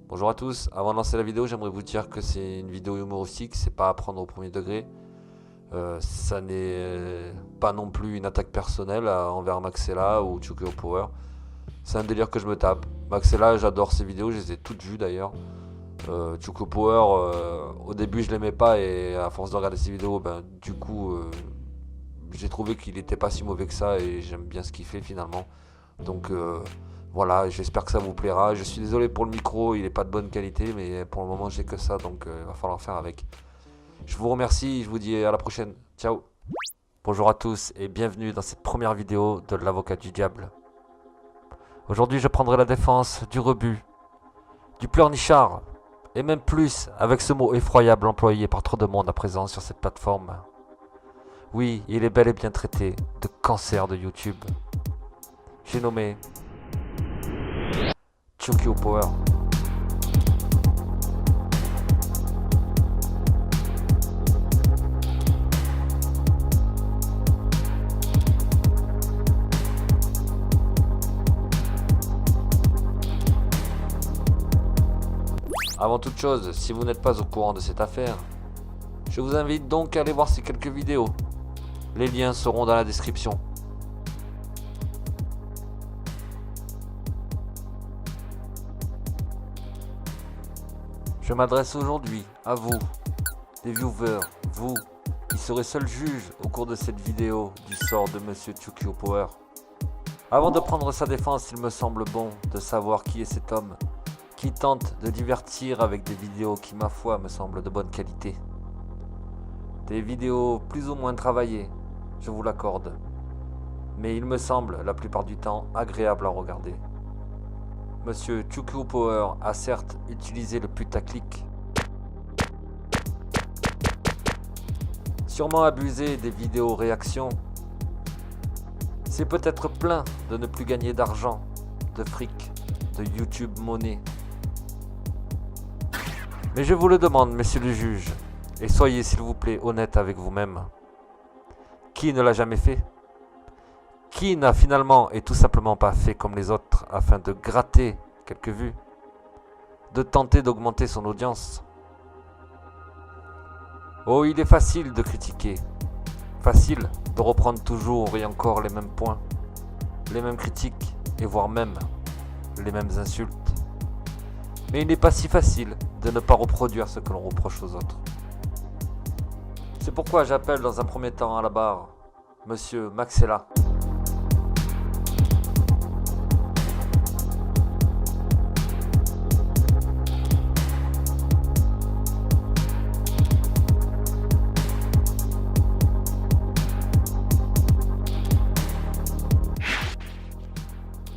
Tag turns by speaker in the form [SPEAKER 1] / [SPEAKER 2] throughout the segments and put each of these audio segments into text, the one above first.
[SPEAKER 1] Bonjour à tous, avant de lancer la vidéo, j'aimerais vous dire que c'est une vidéo humoristique, c'est pas à prendre au premier degré. Ça n'est pas non plus une attaque personnelle envers Maxella ou Chukio Power. C'est un délire que je me tape. Maxella, j'adore ses vidéos, je les ai toutes vues d'ailleurs. Chukio Power, au début je l'aimais pas et à force de regarder ses vidéos, du coup j'ai trouvé qu'il était pas si mauvais que ça et j'aime bien ce qu'il fait finalement. Donc voilà, j'espère que ça vous plaira. Je suis désolé pour le micro, il est pas de bonne qualité, mais pour le moment j'ai que ça, donc il va falloir faire avec. Je vous remercie, je vous dis à la prochaine. Ciao. Bonjour à tous et bienvenue dans cette première vidéo de l'avocat du diable. Aujourd'hui je prendrai la défense du rebut, du pleurnichard, et même plus avec ce mot effroyable employé par trop de monde à présent sur cette plateforme. Oui, il est bel et bien traité de cancer de YouTube. J'ai nommé Chukio Power. Avant toute chose, si vous n'êtes pas au courant de cette affaire, je vous invite donc à aller voir ces quelques vidéos. Les liens seront dans la description. Je m'adresse aujourd'hui à vous, les viewers, vous qui serez seul juge au cours de cette vidéo du sort de Monsieur Chukio Power. Avant de prendre sa défense, il me semble bon de savoir qui est cet homme qui tente de divertir avec des vidéos qui, ma foi, me semblent de bonne qualité. Des vidéos plus ou moins travaillées, je vous l'accorde, mais il me semble, la plupart du temps, agréable à regarder. Monsieur Chukio Power a certes utilisé le putaclic, sûrement abusé des vidéos réactions, c'est peut-être plein de ne plus gagner d'argent, de fric, de YouTube monnaie. Mais je vous le demande, messieurs les juges, et soyez s'il vous plaît honnête avec vous-même. Qui ne l'a jamais fait? Qui n'a finalement et tout simplement pas fait comme les autres afin de gratter quelques vues? De tenter d'augmenter son audience? Oh, il est facile de critiquer. Facile de reprendre toujours et encore les mêmes points, les mêmes critiques et voire même les mêmes insultes. Mais il n'est pas si facile de ne pas reproduire ce que l'on reproche aux autres. C'est pourquoi j'appelle dans un premier temps à la barre Monsieur Maxella.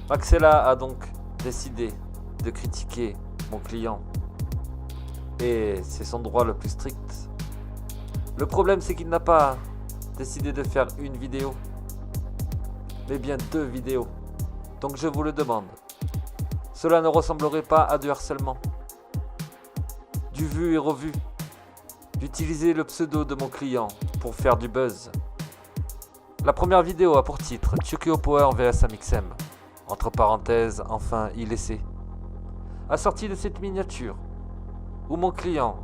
[SPEAKER 1] Maxella a donc décidé de critiquer mon client. Et c'est son droit le plus strict. Le problème, c'est qu'il n'a pas décidé de faire une vidéo, mais bien 2 vidéos. Donc je vous le demande. Cela ne ressemblerait pas à du harcèlement, du vu et revu, d'utiliser le pseudo de mon client pour faire du buzz. La première vidéo a pour titre Chukio Power vs Amixem. Entre parenthèses, enfin, il essaie. Assorti de cette miniature, où mon client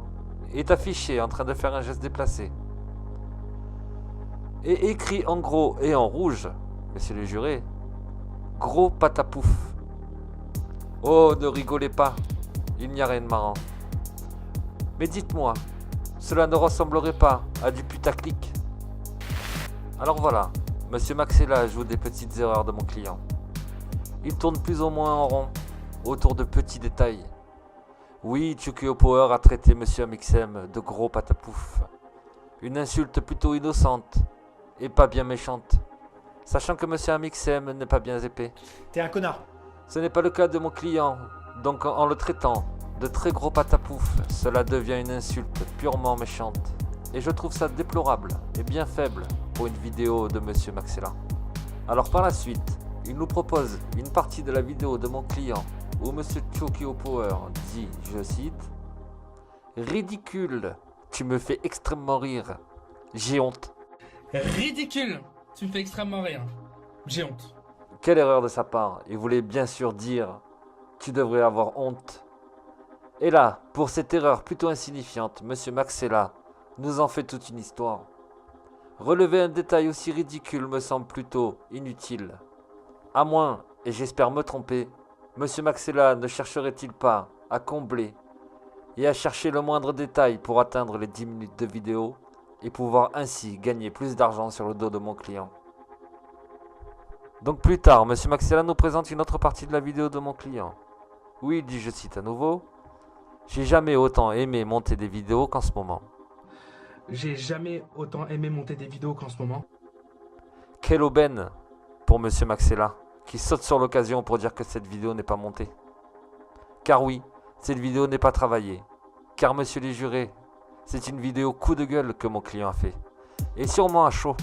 [SPEAKER 1] est affiché en train de faire un geste déplacé. Et écrit en gros et en rouge, messieurs les jurés, gros patapouf. Oh, ne rigolez pas, il n'y a rien de marrant. Mais dites-moi, cela ne ressemblerait pas à du putaclic? Alors voilà, monsieur Maxella joue des petites erreurs de mon client. Il tourne plus ou moins en rond, autour de petits détails. Oui, Chukio Power a traité Monsieur Amixem de gros patapouf. Une insulte plutôt innocente et pas bien méchante, sachant que Monsieur Amixem n'est pas bien épais.
[SPEAKER 2] T'es un connard.
[SPEAKER 1] Ce n'est pas le cas de mon client, donc en le traitant de très gros patapouf, cela devient une insulte purement méchante. Et je trouve ça déplorable et bien faible pour une vidéo de Monsieur Maxella. Alors par la suite, il nous propose une partie de la vidéo de mon client où Monsieur Chukio Power dit, je cite, « Ridicule, tu me fais extrêmement rire, j'ai honte. »
[SPEAKER 3] Ridicule, tu me fais extrêmement rire, j'ai honte.
[SPEAKER 1] Quelle erreur de sa part, il voulait bien sûr dire « Tu devrais avoir honte ». Et là, pour cette erreur plutôt insignifiante, Monsieur Maxella nous en fait toute une histoire. Relever un détail aussi ridicule me semble plutôt inutile. À moins, et j'espère me tromper, Monsieur Maxella ne chercherait-il pas à combler et à chercher le moindre détail pour atteindre les 10 minutes de vidéo et pouvoir ainsi gagner plus d'argent sur le dos de mon client. Donc plus tard, Monsieur Maxella nous présente une autre partie de la vidéo de mon client. Oui, il dit, je cite à nouveau, « J'ai jamais autant aimé monter des vidéos qu'en ce moment.
[SPEAKER 3] J'ai jamais autant aimé monter des vidéos qu'en ce moment. »
[SPEAKER 1] Quelle aubaine pour Monsieur Maxella, qui saute sur l'occasion pour dire que cette vidéo n'est pas montée. Car oui, cette vidéo n'est pas travaillée. Car Monsieur les jurés, c'est une vidéo coup de gueule que mon client a fait. Et sûrement à chaud.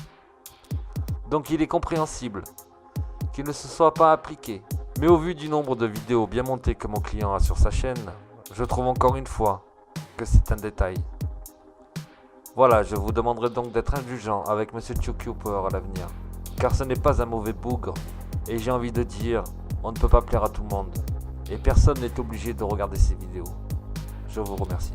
[SPEAKER 1] Donc il est compréhensible qu'il ne se soit pas appliqué. Mais au vu du nombre de vidéos bien montées que mon client a sur sa chaîne, je trouve encore une fois que c'est un détail. Voilà, je vous demanderai donc d'être indulgent avec Monsieur Power à l'avenir. Car ce n'est pas un mauvais bougre. Et j'ai envie de dire, on ne peut pas plaire à tout le monde. Et personne n'est obligé de regarder ces vidéos. Je vous remercie.